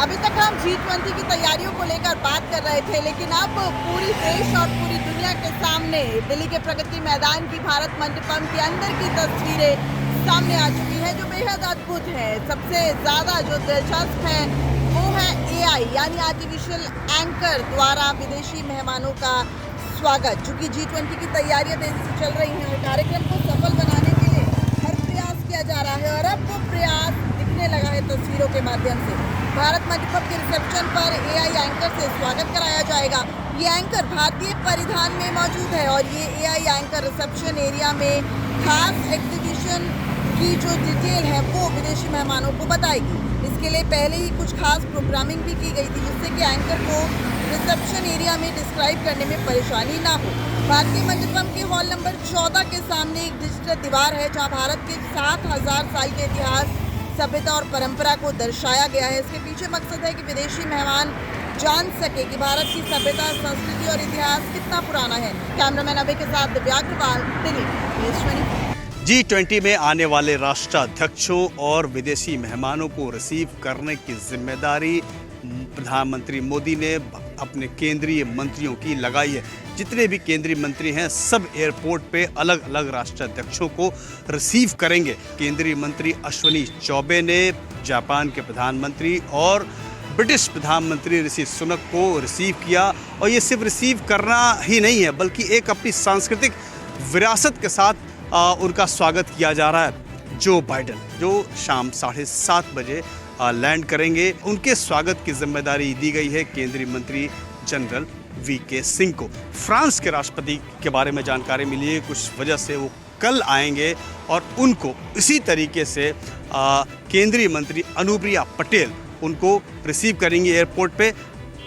अभी तक हम G20 की तैयारियों को लेकर बात कर रहे थे, लेकिन अब पूरी देश और पूरी दुनिया के सामने दिल्ली के प्रगति मैदान की भारत मंडपम के अंदर की तस्वीरें सामने आ चुकी है, जो बेहद अद्भुत है। सबसे ज़्यादा जो दिलचस्प है वो है AI यानी आर्टिफिशियल एंकर द्वारा विदेशी मेहमानों का स्वागत। चूँकि G20 की तैयारियां तेजी से चल रही हैं और कार्यक्रम को सफल बनाने के लिए हर प्रयास किया जा रहा है, और अब वो प्रयास दिखने लगा है तस्वीरों के माध्यम से। भारत मंडपम के रिसेप्शन पर AI एंकर से स्वागत कराया जाएगा। ये एंकर भारतीय परिधान में मौजूद है और ये AI एंकर रिसेप्शन एरिया में खास एग्जीबिशन की जो डिटेल है वो विदेशी मेहमानों को बताएगी। इसके लिए पहले ही कुछ खास प्रोग्रामिंग भी की गई थी, जिससे कि एंकर को रिसेप्शन एरिया में डिस्क्राइब करने में परेशानी ना हो। भारतीय मंडपम के हॉल नंबर 14 के सामने एक डिजिटल दीवार है, जहां भारत के 7000 साल के इतिहास, सभ्यता और परंपरा को दर्शाया गया है। इसके पीछे मकसद है कि विदेशी मेहमान जान सके कि भारत की सभ्यता, संस्कृति और इतिहास कितना पुराना है। कैमरामैन अभय के साथ दिव्या अग्रवाल, दिल्ली। G20 में आने वाले राष्ट्राध्यक्षों और विदेशी मेहमानों को रिसीव करने की जिम्मेदारी प्रधानमंत्री मोदी ने अपने केंद्रीय मंत्रियों की लगाई है। जितने भी केंद्रीय मंत्री हैं सब एयरपोर्ट पे अलग अलग राष्ट्राध्यक्षों को रिसीव करेंगे। केंद्रीय मंत्री अश्विनी चौबे ने जापान के प्रधानमंत्री और ब्रिटिश प्रधानमंत्री ऋषि सुनक को रिसीव किया, और ये सिर्फ रिसीव करना ही नहीं है बल्कि एक अपनी सांस्कृतिक विरासत के साथ उनका स्वागत किया जा रहा है। जो बाइडेन जो शाम 7:30 बजे लैंड करेंगे, उनके स्वागत की जिम्मेदारी दी गई है केंद्रीय मंत्री जनरल VK सिंह को। फ्रांस के राष्ट्रपति के बारे में जानकारी मिली है, कुछ वजह से वो कल आएंगे और उनको इसी तरीके से केंद्रीय मंत्री अनुप्रिया पटेल उनको रिसीव करेंगी एयरपोर्ट पे।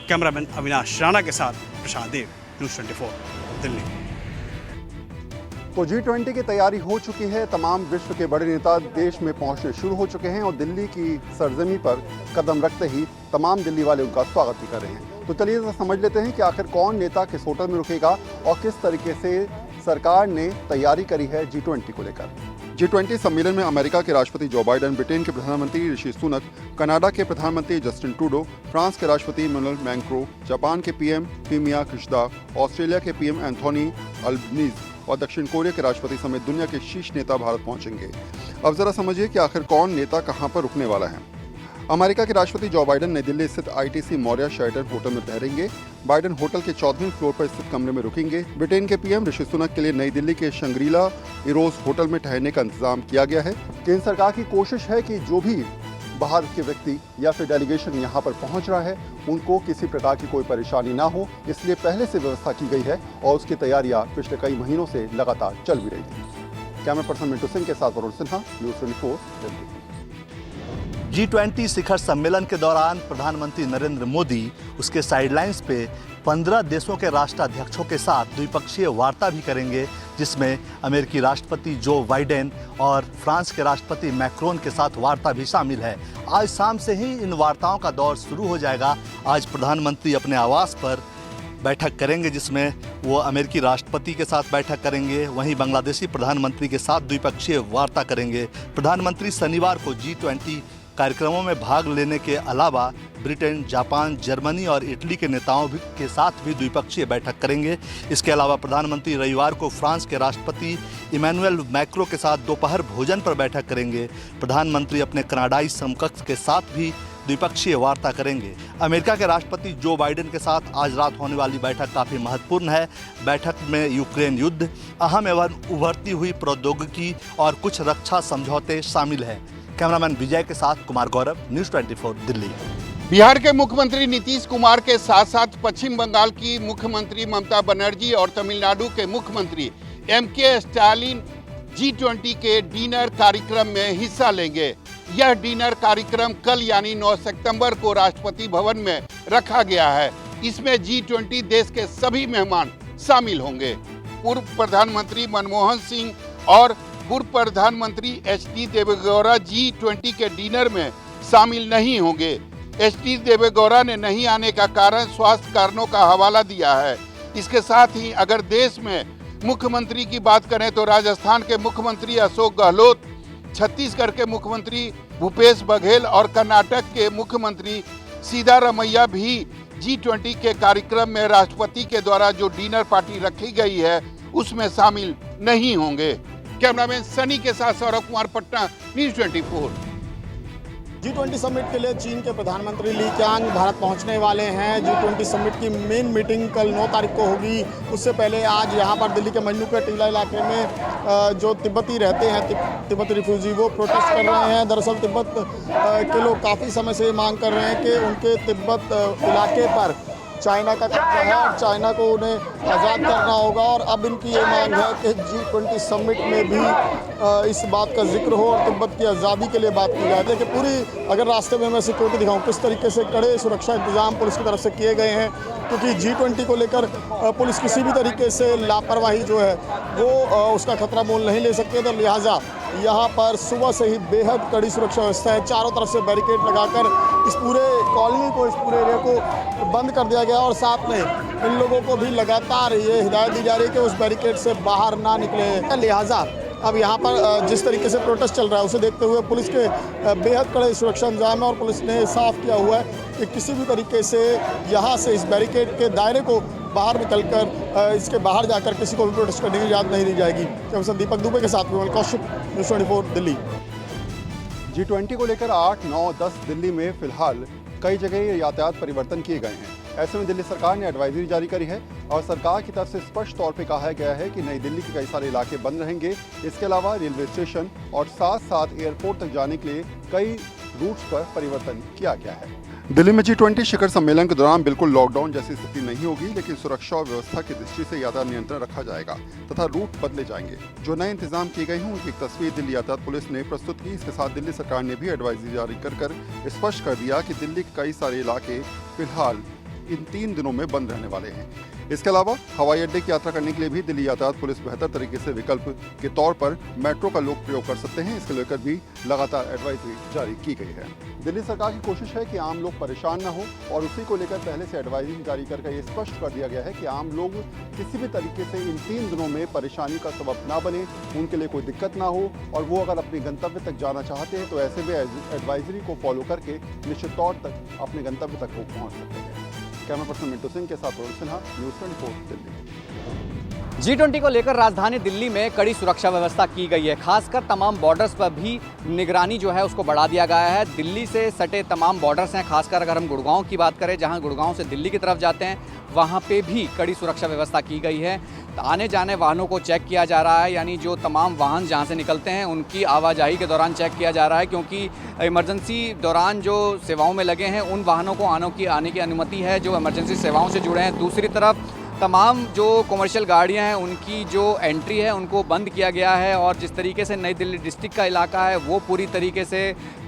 कैमरामैन अविनाश राणा के साथ प्रशांत देव, न्यूज़ 24 दिल्ली। तो G20 की तैयारी हो चुकी है, तमाम विश्व के बड़े नेता देश में पहुंचने शुरू हो चुके हैं और दिल्ली की सरजमी पर कदम रखते ही तमाम दिल्ली वाले उनका स्वागत भी कर रहे हैं। तो चलिए तो समझ लेते हैं कि आखिर कौन नेता किस होटल में रुकेगा और किस तरीके से सरकार ने तैयारी करी है G20 को लेकर। G20 सम्मेलन में अमेरिका के राष्ट्रपति जो बाइडेन, ब्रिटेन के प्रधानमंत्री ऋषि सुनक, कनाडा के प्रधानमंत्री जस्टिन ट्रूडो, फ्रांस के राष्ट्रपति इमैनुअल मैक्रों, जापान के PM फुमियो किशिदा, ऑस्ट्रेलिया के PM एंथोनी अल्बनीज और दक्षिण कोरिया के राष्ट्रपति समेत दुनिया के शीर्ष नेता भारत पहुंचेंगे। अब जरा समझिए कि आखिर कौन नेता कहां पर रुकने वाला है। अमेरिका के राष्ट्रपति जो बाइडेन नई दिल्ली स्थित ITC मौर्या शेल्टन होटल में ठहरेंगे। बाइडेन होटल के 14वें फ्लोर पर स्थित कमरे में रुकेंगे। ब्रिटेन के PM ऋषि सुनक के लिए नई दिल्ली के शंग्रीला इरोज होटल में ठहरने का इंतजाम किया गया है। केंद्र सरकार की कोशिश है कि जो भी बाहर के व्यक्ति या फिर डेलीगेशन यहाँ पर पहुँच रहा है उनको किसी प्रकार की कोई परेशानी ना हो, इसलिए पहले से व्यवस्था की गई है और उसकी तैयारियां पिछले कई महीनों से लगातार चल भी रही थी। कैमरा पर्सन मिंटू सिंह के साथ वरुण सिन्हा, न्यूज़ 24 दिल्ली। G20 शिखर सम्मेलन के दौरान प्रधानमंत्री नरेंद्र मोदी उसके साइडलाइंस पे 15 देशों के राष्ट्राध्यक्षों के साथ द्विपक्षीय वार्ता भी करेंगे, जिसमें अमेरिकी राष्ट्रपति जो बाइडेन और फ्रांस के राष्ट्रपति मैक्रोन के साथ वार्ता भी शामिल है। आज शाम से ही इन वार्ताओं का दौर शुरू हो जाएगा। आज प्रधानमंत्री अपने आवास पर बैठक करेंगे, जिसमें वो अमेरिकी राष्ट्रपति के साथ बैठक करेंगे, वहीं बांग्लादेशी प्रधानमंत्री के साथ द्विपक्षीय वार्ता करेंगे। प्रधानमंत्री शनिवार को G20 कार्यक्रमों में भाग लेने के अलावा ब्रिटेन, जापान, जर्मनी और इटली के नेताओं के साथ भी द्विपक्षीय बैठक करेंगे। इसके अलावा प्रधानमंत्री रविवार को फ्रांस के राष्ट्रपति इमैनुअल मैक्रों के साथ दोपहर भोजन पर बैठक करेंगे। प्रधानमंत्री अपने कनाडाई समकक्ष के साथ भी द्विपक्षीय वार्ता करेंगे। अमेरिका के राष्ट्रपति जो बाइडेन के साथ आज रात होने वाली बैठक काफ़ी महत्वपूर्ण है। बैठक में यूक्रेन युद्ध, अहम एवं उभरती हुई प्रौद्योगिकी और कुछ रक्षा समझौते शामिल हैं। कैमरामैन विजय के साथ कुमार गौरव, न्यूज़ 24 दिल्ली। बिहार के मुख्यमंत्री नीतीश कुमार के साथ साथ पश्चिम बंगाल की मुख्यमंत्री ममता बनर्जी और तमिलनाडु के मुख्यमंत्री MK स्टालिन G20 के डिनर कार्यक्रम में हिस्सा लेंगे। यह डिनर कार्यक्रम कल यानी 9 सितंबर को राष्ट्रपति भवन में रखा गया है। इसमें G20 देश के सभी मेहमान शामिल होंगे। पूर्व प्रधानमंत्री मनमोहन सिंह और पूर्व प्रधानमंत्री HD देवेगौड़ा G20 के डिनर में शामिल नहीं होंगे। HD देवेगौड़ा ने नहीं आने का कारण स्वास्थ्य कारणों का हवाला दिया है। इसके साथ ही अगर देश में मुख्यमंत्री की बात करें तो राजस्थान के मुख्यमंत्री अशोक गहलोत, छत्तीसगढ़ के मुख्यमंत्री भूपेश बघेल और कर्नाटक के मुख्यमंत्री सिद्धारमैया भी G20 के कार्यक्रम में राष्ट्रपति के द्वारा जो डिनर पार्टी रखी गई है उसमें शामिल नहीं होंगे। कैमरामैन सनी के साथ Saurabh Kumar, Patna, news 24। G20 summit के लिए चीन के प्रधानमंत्री ली qiang भारत पहुंचने वाले हैं। G20 समिट की मेन मीटिंग कल 9 तारीख को होगी। उससे पहले आज यहां पर दिल्ली के मजनू के टीला इलाके में जो तिब्बती रहते हैं, तिब्बती रिफ्यूजी, वो प्रोटेस्ट कर रहे हैं। दरअसल तिब्बत के लोग काफ़ी समय से मांग कर रहे हैं कि उनके तिब्बत इलाके पर चाइना का कब्जा है और चाइना को उन्हें आज़ाद करना होगा। और अब इनकी ये मांग है कि G20 समिट में भी इस बात का जिक्र हो और तिब्बत की आज़ादी के लिए बात की जाए। देखिए, पूरी अगर रास्ते में मैं सिक्योरिटी दिखाऊं किस तरीके से कड़े सुरक्षा इंतजाम पुलिस की तरफ से किए गए हैं, क्योंकि G20 को लेकर पुलिस किसी भी तरीके से लापरवाही जो है वो उसका खतरा मोल नहीं ले सकते। तो लिहाजा यहाँ पर सुबह से ही बेहद कड़ी सुरक्षा व्यवस्था है। चारों तरफ से बैरिकेड लगाकर इस पूरे कॉलोनी को, इस पूरे एरिया को बंद कर दिया गया और साथ में इन लोगों को भी लगातार ये हिदायत दी जा रही है कि उस बैरिकेड से बाहर ना निकले। लिहाजा अब यहाँ पर जिस तरीके से प्रोटेस्ट चल रहा है उसे देखते हुए पुलिस के बेहद कड़े सुरक्षा इंतजाम है और पुलिस ने साफ किया हुआ है कि किसी भी तरीके से यहाँ से इस बैरिकेड के दायरे को बाहर निकलकर इसके बाहर जाकर किसी को भी प्रोटेस्ट करने की इजाज़त नहीं दी जाएगी। जब दीपक दुबे के साथ विमल कौशिक, न्यूज़ 24 दिल्ली। G20 को लेकर 8, 9, 10 दिल्ली में फिलहाल कई जगह यातायात परिवर्तन किए गए हैं। ऐसे में दिल्ली सरकार ने एडवाइजरी जारी करी है और सरकार की तरफ से स्पष्ट तौर पे कहा गया है कि नई दिल्ली के कई सारे इलाके बंद रहेंगे। इसके अलावा रेलवे स्टेशन और साथ साथ एयरपोर्ट तक जाने के लिए कई रूट्स पर परिवर्तन किया गया है। दिल्ली में G20 शिखर सम्मेलन के दौरान बिल्कुल लॉकडाउन जैसी स्थिति नहीं होगी, लेकिन सुरक्षा और व्यवस्था की दृष्टि से यातायात नियंत्रण रखा जाएगा तथा रूट बदले जाएंगे। जो नए इंतजाम किए गए हैं उनकी एक तस्वीर दिल्ली यातायात पुलिस ने प्रस्तुत की। इसके साथ दिल्ली सरकार ने भी एडवाइजरी जारी कर स्पष्ट कर दिया कि दिल्ली के कई सारे इलाके फिलहाल इन 3 दिनों में बंद रहने वाले हैं। इसके अलावा हवाई अड्डे की यात्रा करने के लिए भी दिल्ली यातायात पुलिस बेहतर तरीके से विकल्प के तौर पर मेट्रो का लोग प्रयोग कर सकते हैं। इसको लेकर भी लगातार एडवाइजरी जारी की गई है। दिल्ली सरकार की कोशिश है कि आम लोग परेशान न हो और उसी को लेकर पहले से एडवाइजरी जारी करके ये स्पष्ट कर दिया गया है कि आम लोग किसी भी तरीके से इन 3 दिनों में परेशानी का सबब ना बने, उनके लिए कोई दिक्कत ना हो और वो अगर अपने गंतव्य तक जाना चाहते हैं तो ऐसे में एडवाइजरी को फॉलो करके निश्चित तौर तक अपने गंतव्य तक वो पहुँच सकते हैं। कैमरा पर्सन मिंटू सिंह के साथ रोहित सिन्हा, न्यूज़ 24 दिल्ली। G20 को लेकर राजधानी दिल्ली में कड़ी सुरक्षा व्यवस्था की गई है। खासकर तमाम बॉर्डर्स पर भी निगरानी जो है उसको बढ़ा दिया गया है। दिल्ली से सटे तमाम बॉर्डर्स हैं। खासकर अगर हम गुड़गांव की बात करें, जहां गुड़गांव से दिल्ली की तरफ जाते हैं, वहां पे भी कड़ी सुरक्षा व्यवस्था की गई है। आने जाने वाहनों को चेक किया जा रहा है, यानी जो तमाम वाहन जहां से निकलते हैं उनकी आवाजाही के दौरान चेक किया जा रहा है, क्योंकि इमरजेंसी दौरान जो सेवाओं में लगे हैं उन वाहनों को आने की अनुमति है जो इमरजेंसी सेवाओं से जुड़े हैं। दूसरी तरफ तमाम जो कमर्शियल गाड़ियां हैं उनकी जो एंट्री है उनको बंद किया गया है और जिस तरीके से नई दिल्ली डिस्ट्रिक्ट का इलाका है वो पूरी तरीके से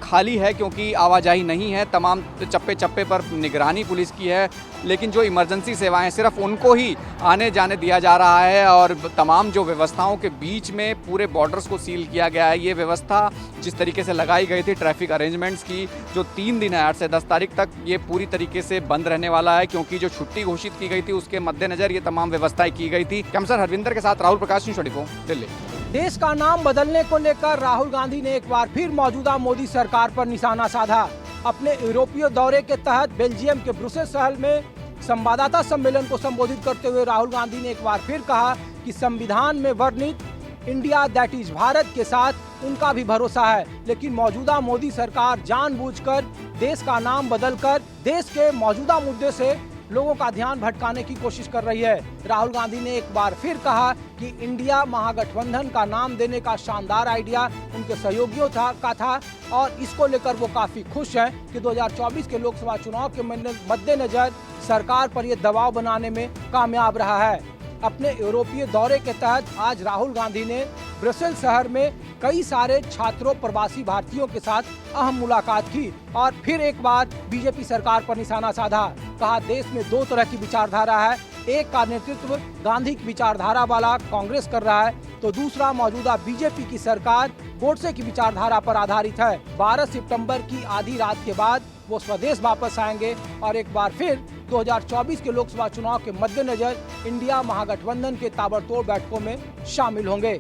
खाली है, क्योंकि आवाजाही नहीं है। तमाम चप्पे चप्पे पर निगरानी पुलिस की है, लेकिन जो इमरजेंसी सेवाएं सिर्फ उनको ही आने जाने दिया जा रहा है और तमाम जो व्यवस्थाओं के बीच में पूरे बॉर्डर्स को सील किया गया है। ये व्यवस्था जिस तरीके से लगाई गई थी ट्रैफिक अरेंजमेंट्स की, जो 3 दिन है 8 से 10 तारीख तक, ये पूरी तरीके से बंद रहने वाला है, क्योंकि जो छुट्टी घोषित की गई थी उसके मद्देनजर ये तमाम व्यवस्थाएं की गई थी। कैमसर हरविंदर के साथ राहुल प्रकाश, न्यूज़ 24 दिल्ली। देश का नाम बदलने को लेकर राहुल गांधी ने एक बार फिर मौजूदा मोदी सरकार पर निशाना साधा। अपने यूरोपीय दौरे के तहत बेल्जियम के ब्रुसेल्स शहर में संवाददाता सम्मेलन को संबोधित करते हुए राहुल गांधी ने एक बार फिर कहा कि संविधान में वर्णित इंडिया दैट इज भारत के साथ उनका भी भरोसा है, लेकिन मौजूदा मोदी सरकार जानबूझकर देश का नाम बदलकर देश के मौजूदा मुद्दे से लोगों का ध्यान भटकाने की कोशिश कर रही है। राहुल गांधी ने एक बार फिर कहा कि इंडिया महागठबंधन का नाम देने का शानदार आइडिया उनके सहयोगियों का था और इसको लेकर वो काफी खुश हैं कि 2024 के लोकसभा चुनाव के मद्देनजर सरकार पर ये दबाव बनाने में कामयाब रहा है। अपने यूरोपीय दौरे के तहत आज राहुल गांधी ने ब्रसेल्स शहर में कई सारे छात्रों प्रवासी भारतीयों के साथ अहम मुलाकात की और फिर एक बार बीजेपी सरकार पर निशाना साधा। कहा देश में 2 तरह की विचारधारा है, एक का नेतृत्व गांधी की विचारधारा वाला कांग्रेस कर रहा है, तो दूसरा मौजूदा बीजेपी की सरकार गोडसे की विचारधारा पर आधारित है। 12 सितंबर की आधी रात के बाद वो स्वदेश वापस आएंगे और एक बार फिर 2024 के लोकसभा चुनाव के मद्देनजर इंडिया महागठबंधन के ताबड़तोड़ बैठकों में शामिल होंगे।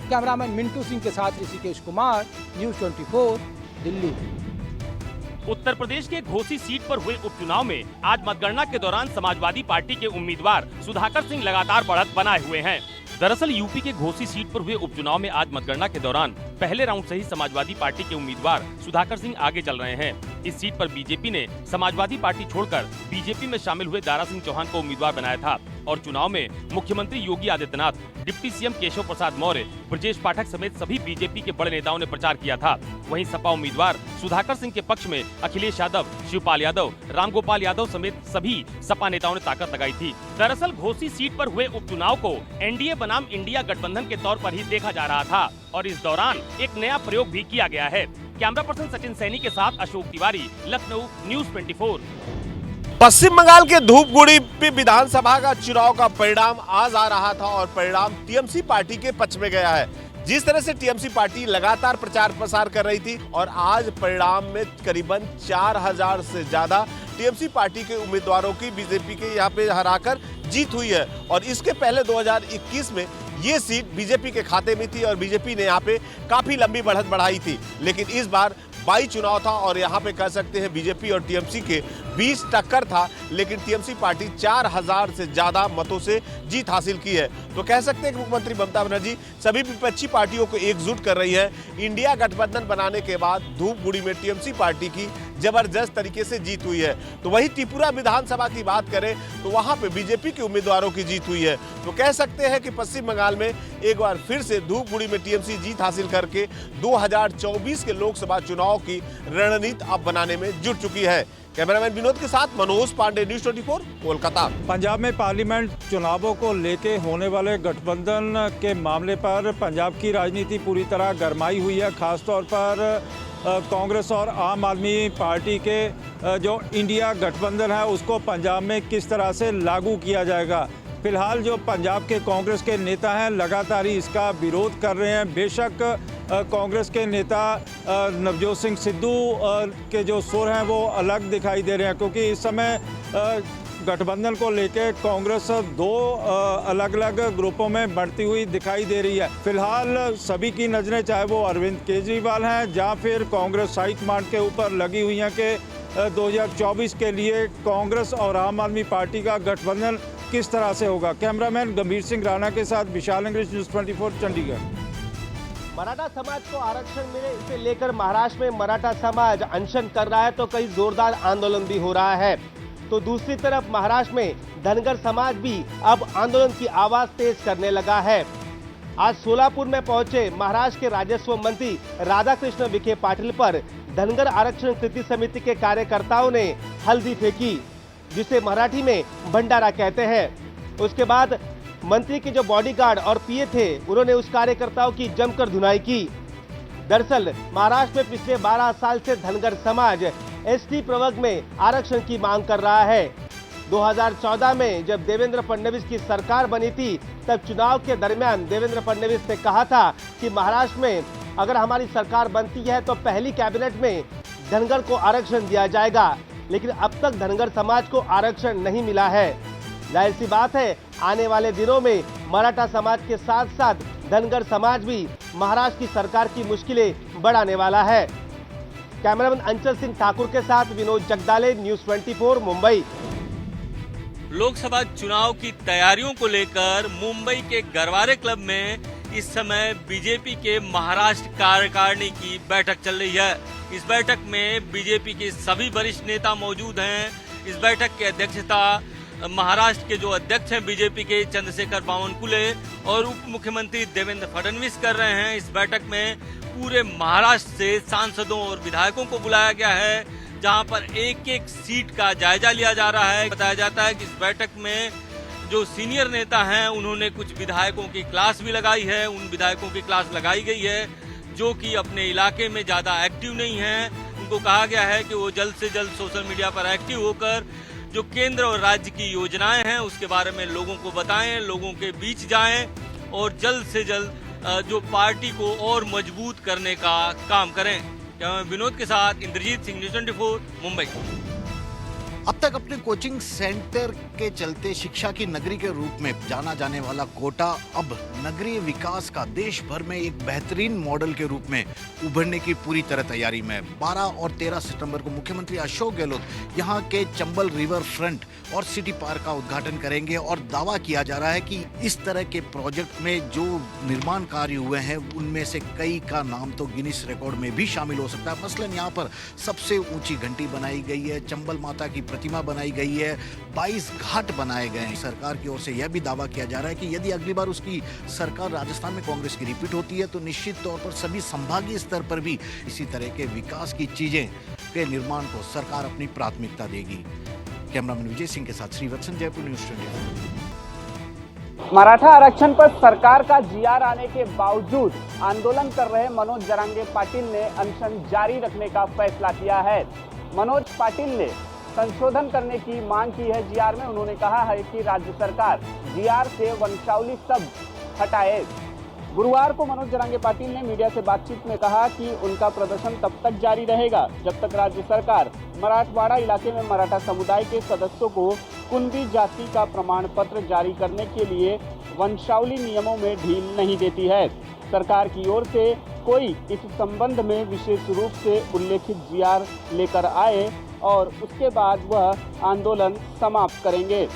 कैमरामैन मिंटू सिंह के साथ ऋषिकेश कुमार, न्यूज़ 24 दिल्ली। उत्तर प्रदेश के घोसी सीट पर हुए उपचुनाव में आज मतगणना के दौरान समाजवादी पार्टी के उम्मीदवार सुधाकर सिंह लगातार बढ़त बनाए हुए हैं। दरअसल यूपी के घोसी सीट पर हुए उपचुनाव में आज मतगणना के दौरान पहले राउंड से ही समाजवादी पार्टी के उम्मीदवार सुधाकर सिंह आगे चल रहे हैं। इस सीट पर बीजेपी ने समाजवादी पार्टी छोड़कर बीजेपी में शामिल हुए दारा सिंह चौहान को उम्मीदवार बनाया था और चुनाव में मुख्यमंत्री योगी आदित्यनाथ, डिप्टी सीएम केशव प्रसाद मौर्य, ब्रजेश पाठक समेत सभी बीजेपी के बड़े नेताओं ने प्रचार किया था। वहीं सपा उम्मीदवार सुधाकर सिंह के पक्ष में अखिलेश यादव, शिवपाल यादव, रामगोपाल यादव समेत सभी सपा नेताओं ने ताकत लगाई थी। दरअसल घोसी सीट पर हुए उपचुनाव को एनडीए बनाम इंडिया गठबंधन के तौर पर ही देखा जा रहा था और इस दौरान एक नया प्रयोग भी किया गया है। कैमरा पर्सन सचिन सैनी के साथ अशोक तिवारी, लखनऊ, न्यूज़ 24। पश्चिम बंगाल के धूपगुड़ी विधानसभा का चुनाव का परिणाम आज आ रहा था और परिणाम टीएमसी पार्टी के पक्ष में गया है। जिस तरह से टीएमसी पार्टी लगातार प्रचार प्रसार कर रही थी और आज परिणाम में करीबन 4000 से ज्यादा टीएमसी पार्टी के उम्मीदवारों की बीजेपी के यहाँ पे हराकर जीत हुई है और इसके पहले 2021 में ये सीट बीजेपी के खाते में थी और बीजेपी ने यहाँ पे काफी लंबी बढ़त बढ़ाई थी। लेकिन इस बार 22 चुनाव था और यहाँ पे कह सकते हैं बीजेपी और टीएमसी के 20 टक्कर था, लेकिन टीएमसी पार्टी 4000 से ज्यादा मतों से जीत हासिल की है। तो कह सकते हैं कि मुख्यमंत्री ममता बनर्जी सभी विपक्षी पार्टियों को एकजुट कर रही है। इंडिया गठबंधन बनाने के बाद धूपगुड़ी में टीएमसी पार्टी की जबरदस्त तरीके से जीत हुई है। तो वही त्रिपुरा विधानसभा की बात करें तो वहां पे बीजेपी के उम्मीदवारों की जीत हुई है। तो कह सकते हैं कि पश्चिम बंगाल में एक बार फिर से धूपगुड़ी में टीएमसी जीत हासिल करके 2024 के लोकसभा चुनाव की रणनीति अब बनाने में जुट चुकी है। कैमरामैन विनोद के साथ मनोज पांडे, न्यूज़ 24, कोलकाता। पंजाब में पार्लियामेंट चुनावों को लेके होने वाले गठबंधन के मामले पर पंजाब की राजनीति पूरी तरह गरमाई हुई है। खासतौर पर कांग्रेस और आम आदमी पार्टी के जो इंडिया गठबंधन है उसको पंजाब में किस तरह से लागू किया जाएगा। फिलहाल जो पंजाब के कांग्रेस के नेता हैं लगातार ही इसका विरोध कर रहे हैं। बेशक कांग्रेस के नेता नवजोत सिंह सिद्धू के जो सुर हैं वो अलग दिखाई दे रहे हैं, क्योंकि इस समय गठबंधन को लेकर कांग्रेस दो अलग अलग ग्रुपों में बढ़ती हुई दिखाई दे रही है। फिलहाल सभी की नज़रें चाहे वो अरविंद केजरीवाल हैं या फिर कांग्रेस हाईकमांड के ऊपर लगी हुई हैं कि 2024 के लिए कांग्रेस और आम आदमी पार्टी का गठबंधन किस तरह से होगा। कैमरामैन गंभीर सिंह राणा के साथ विशाल इंग्लिश, न्यूज़ 24, चंडीगढ़। मराठा समाज को आरक्षण मिले इसे लेकर महाराष्ट्र में मराठा समाज अनशन कर रहा है तो कई जोरदार आंदोलन भी हो रहा है। तो दूसरी तरफ महाराष्ट्र में धनगर समाज भी अब आंदोलन की आवाज तेज करने लगा है। आज सोलापुर में पहुंचे महाराष्ट्र के राजस्व मंत्री राधाकृष्ण विखे पाटिल पर धनगर आरक्षण कृति समिति के कार्यकर्ताओं ने हल्दी फेंकी, जिसे मराठी में भंडारा कहते हैं। उसके बाद मंत्री के जो बॉडीगार्ड और पीए थे उन्होंने उस कार्यकर्ताओं की जमकर धुनाई की। दरअसल महाराष्ट्र में पिछले 12 साल से धनगर समाज एसटी प्रवर्ग में आरक्षण की मांग कर रहा है। 2014 में जब देवेंद्र फडणवीस की सरकार बनी थी तब चुनाव के दरमियान देवेंद्र फडणवीस ने कहा था कि महाराष्ट्र में अगर हमारी सरकार बनती है तो पहली कैबिनेट में धनगर को आरक्षण दिया जाएगा, लेकिन अब तक धनगर समाज को आरक्षण नहीं मिला है। जाहिर सी बात है आने वाले दिनों में मराठा समाज के साथ साथ धनगर समाज भी महाराष्ट्र की सरकार की मुश्किलें बढ़ाने वाला है। कैमरामैन अंचल सिंह ठाकुर के साथ विनोद जगदाले, न्यूज़ 24, मुंबई। लोकसभा चुनाव की तैयारियों को लेकर मुंबई के गरवारे क्लब में इस समय बीजेपी के महाराष्ट्र कार्यकारिणी की बैठक चल रही है। इस बैठक में बीजेपी के सभी वरिष्ठ नेता मौजूद हैं। इस बैठक की अध्यक्षता महाराष्ट्र के जो अध्यक्ष हैं बीजेपी के चंद्रशेखर बावनकुले और उप मुख्यमंत्री देवेंद्र फडणवीस कर रहे हैं। इस बैठक में पूरे महाराष्ट्र से सांसदों और विधायकों को बुलाया गया है, जहां पर एक एक सीट का जायजा लिया जा रहा है। बताया जाता है कि इस बैठक में जो सीनियर नेता हैं उन्होंने कुछ विधायकों की क्लास भी लगाई है। उन विधायकों की क्लास लगाई गई है जो कि अपने इलाके में ज्यादा एक्टिव नहीं है। उनको कहा गया है कि वो जल्द से जल्द सोशल मीडिया पर एक्टिव होकर जो केंद्र और राज्य की योजनाएं हैं उसके बारे में लोगों को बताएं, लोगों के बीच जाएं और जल्द से जल्द जो पार्टी को और मजबूत करने का काम करें। विनोद के साथ इंद्रजीत सिंह, न्यूज़ 24, मुंबई। अब तक अपने कोचिंग सेंटर के चलते शिक्षा की नगरी के रूप में जाना जाने वाला कोटा अब नगरीय विकास का देश भर में एक बेहतरीन मॉडल के रूप में उभरने की पूरी तरह तैयारी में। 12 और 13 सितंबर को मुख्यमंत्री अशोक गहलोत यहां के चंबल रिवर फ्रंट और सिटी पार्क का उद्घाटन करेंगे और दावा किया जा रहा है कि इस तरह के प्रोजेक्ट में जो निर्माण कार्य हुए हैं उनमें से कई का नाम तो गिनीज रिकॉर्ड में भी शामिल हो सकता है। मसलन यहाँ पर सबसे ऊंची घंटी बनाई गई है, चंबल माता की प्रतिमा बनाई गई है, 22 घाट बनाए गए हैं। सरकार की ओर से यह भी दावा किया जा रहा है कि यदि अगली बार उसकी सरकार राजस्थान में कांग्रेस की रिपीट होती है तो निश्चित तौर पर सभी संभागीय स्तर पर भी इसी तरह के विकास की चीजें के निर्माण को सरकार अपनी प्राथमिकता देगी। कैमरामैन विजय सिंह के साथ श्रीवत्सन, जयपुर न्यूज़ 24। मराठा आरक्षण पर सरकार का जीआर आने के बावजूद आंदोलन कर रहे मनोज जरांगे पाटिल ने अनशन जारी रखने का फैसला किया है। मनोज पाटिल ने संशोधन करने की मांग की है जीआर में। उन्होंने कहा है कि राज्य सरकार जीआर से वंशावली शब्द हटाए। गुरुवार को मनोज जरांगे पाटिल ने मीडिया से बातचीत में कहा कि उनका प्रदर्शन तब तक जारी रहेगा जब तक राज्य सरकार मराठवाड़ा इलाके में मराठा समुदाय के सदस्यों को कुणबी जाति का प्रमाण पत्र जारी करने के लिए वंशावली नियमों में ढील नहीं देती है। सरकार की ओर से कोई इस संबंध में विशेष रूप से उल्लेखित जीआर लेकर आए और उसके बाद वह आंदोलन समाप्त करेंगे।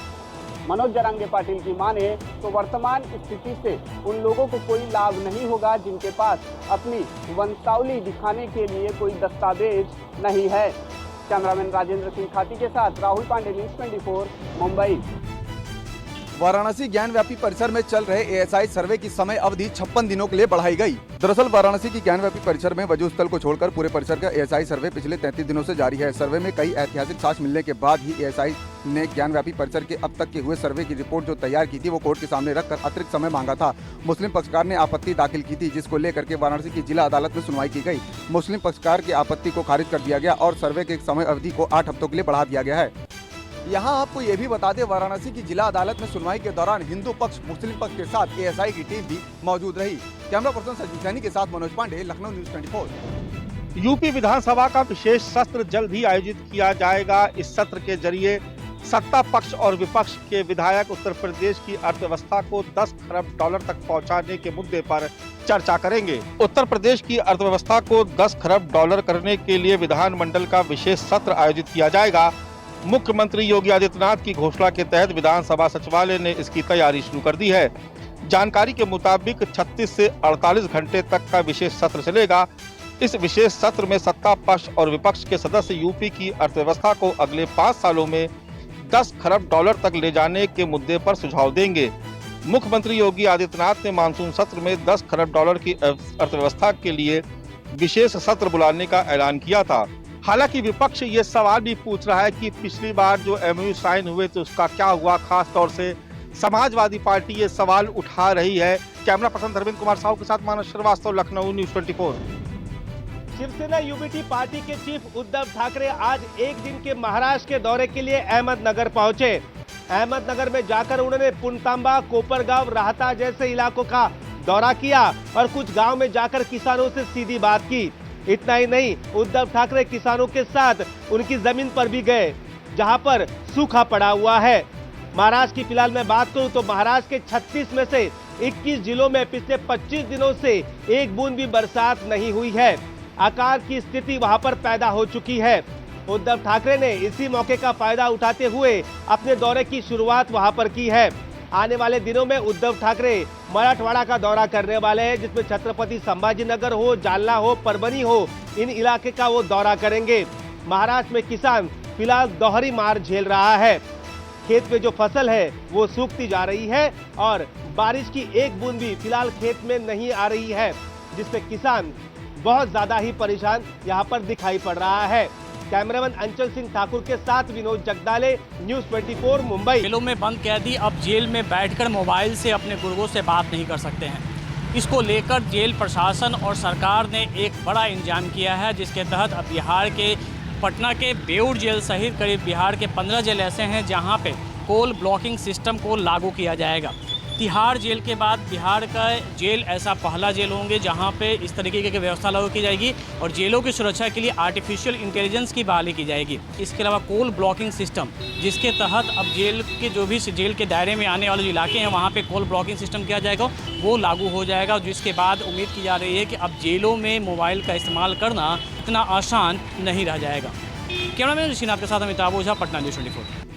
मनोज जरांगे पाटिल की माने तो वर्तमान स्थिति से उन लोगों को कोई लाभ नहीं होगा जिनके पास अपनी वंशावली दिखाने के लिए कोई दस्तावेज नहीं है। कैमरामैन राजेंद्र सिंह खाती के साथ राहुल पांडे, न्यूज़ 24, मुंबई। वाराणसी ज्ञानव्यापी परिसर में चल रहे एएसआई सर्वे की समय अवधि 56 दिनों के लिए बढ़ाई गई। दरअसल वाराणसी की ज्ञानव्यापी परिसर में वजू स्थल को छोड़कर पूरे परिसर का एएसआई सर्वे पिछले 33 दिनों से जारी है। सर्वे में कई ऐतिहासिक साक्ष्य मिलने के बाद ही एएसआई ने ज्ञानव्यापी परिसर के अब तक के हुए सर्वे की रिपोर्ट जो तैयार की थी वो कोर्ट के सामने रखकर अतिरिक्त समय मांगा था। मुस्लिम पक्षकार ने आपत्ति दाखिल की थी जिसको लेकर के वाराणसी की जिला अदालत में सुनवाई की गई। मुस्लिम पक्षकार की आपत्ति को खारिज कर दिया गया और सर्वे के समय अवधि को 8 हफ्तों के लिए बढ़ा दिया गया है। यहाँ आपको ये भी बता दें, वाराणसी की जिला अदालत में सुनवाई के दौरान हिंदू पक्ष मुस्लिम पक्ष के साथ एएसआई की टीम भी मौजूद रही। कैमरा पर्सन सचिन सैनी के साथ मनोज पांडे, लखनऊ न्यूज़ 24। यूपी विधानसभा का विशेष सत्र जल्द ही आयोजित किया जाएगा। इस सत्र के जरिए सत्ता पक्ष और विपक्ष के विधायक उत्तर प्रदेश की अर्थव्यवस्था को 10 खरब डॉलर तक पहुंचाने के मुद्दे पर चर्चा करेंगे। उत्तर प्रदेश की अर्थव्यवस्था को 10 खरब डॉलर करने के लिए विधानमंडल का विशेष सत्र आयोजित किया जाएगा। मुख्यमंत्री योगी आदित्यनाथ की घोषणा के तहत विधानसभा सचिवालय ने इसकी तैयारी शुरू कर दी है। जानकारी के मुताबिक 36 से 48 घंटे तक का विशेष सत्र चलेगा। इस विशेष सत्र में सत्ता पक्ष और विपक्ष के सदस्य यूपी की अर्थव्यवस्था को अगले 5 सालों में 10 खरब डॉलर तक ले जाने के मुद्दे पर सुझाव देंगे। मुख्यमंत्री योगी आदित्यनाथ ने मानसून सत्र में 10 खरब डॉलर की अर्थव्यवस्था के लिए विशेष सत्र बुलाने का ऐलान किया था। हालांकि विपक्ष ये सवाल भी पूछ रहा है कि पिछली बार जो एमओयू साइन हुए तो उसका क्या हुआ। खास तौर से समाजवादी पार्टी ये सवाल उठा रही है। कैमरा पर्सन धर्मेंद्र कुमार साहू के साथ Manas Srivastava, Lucknow news 24। Shiv Sena UBT party के चीफ उद्धव ठाकरे आज एक दिन के महाराष्ट्र के दौरे के लिए अहमदनगर पहुंचे। अहमदनगर में जाकर उन्होंने पुनतांबा, कोपरगांव, राहता जैसे इलाकों का दौरा किया और कुछ गांव में जाकर किसानों से सीधी बात की। इतना ही नहीं, उद्धव ठाकरे किसानों के साथ उनकी जमीन पर भी गए जहां पर सूखा पड़ा हुआ है। महाराष्ट्र की फिलहाल मैं बात करूं तो महाराष्ट्र के 36 में से 21 जिलों में पिछले 25 दिनों से एक बूंद भी बरसात नहीं हुई है। अकाल की स्थिति वहां पर पैदा हो चुकी है। उद्धव ठाकरे ने इसी मौके का फायदा उठाते हुए अपने दौरे की शुरुआत वहां पर की है। आने वाले दिनों में उद्धव ठाकरे मराठवाड़ा का दौरा करने वाले हैं जिसमें छत्रपति संभाजीनगर हो, जालना हो, परभनी हो, इन इलाके का वो दौरा करेंगे। महाराष्ट्र में किसान फिलहाल दोहरी मार झेल रहा है। खेत में जो फसल है वो सूखती जा रही है और बारिश की एक बूंद भी फिलहाल खेत में नहीं आ रही है जिससे किसान बहुत ज्यादा ही परेशान यहाँ पर दिखाई पड़ रहा है। कैमरामैन अंचल सिंह ठाकुर के साथ विनोद जगदाले, न्यूज़ 24, मुंबई। जेलों में बंद कैदी अब जेल में बैठकर मोबाइल से अपने गुर्गों से बात नहीं कर सकते हैं। इसको लेकर जेल प्रशासन और सरकार ने एक बड़ा इंतजाम किया है जिसके तहत अब बिहार के पटना के बेउर जेल सहित करीब बिहार के 15 जेल ऐसे हैं जहां पे कोल ब्लॉकिंग सिस्टम को लागू किया जाएगा। तिहाड़ जेल के बाद बिहार का जेल ऐसा पहला जेल होंगे जहां पे इस तरीके की व्यवस्था लागू की जाएगी और जेलों की सुरक्षा के लिए आर्टिफिशियल इंटेलिजेंस की बहाली की जाएगी। इसके अलावा कोल ब्लॉकिंग सिस्टम, जिसके तहत अब जेल के जो भी जेल के दायरे में आने वाले जो इलाके हैं वहाँ पे कोल ब्लॉकिंग सिस्टम किया जाएगा, वो लागू हो जाएगा, जिसके बाद उम्मीद की जा रही है कि अब जेलों में मोबाइल का इस्तेमाल करना इतना आसान नहीं रह जाएगा। कैमरामैन ऋषिनाथ के साथ अमिताभ ओझा, पटना न्यूज़ 24।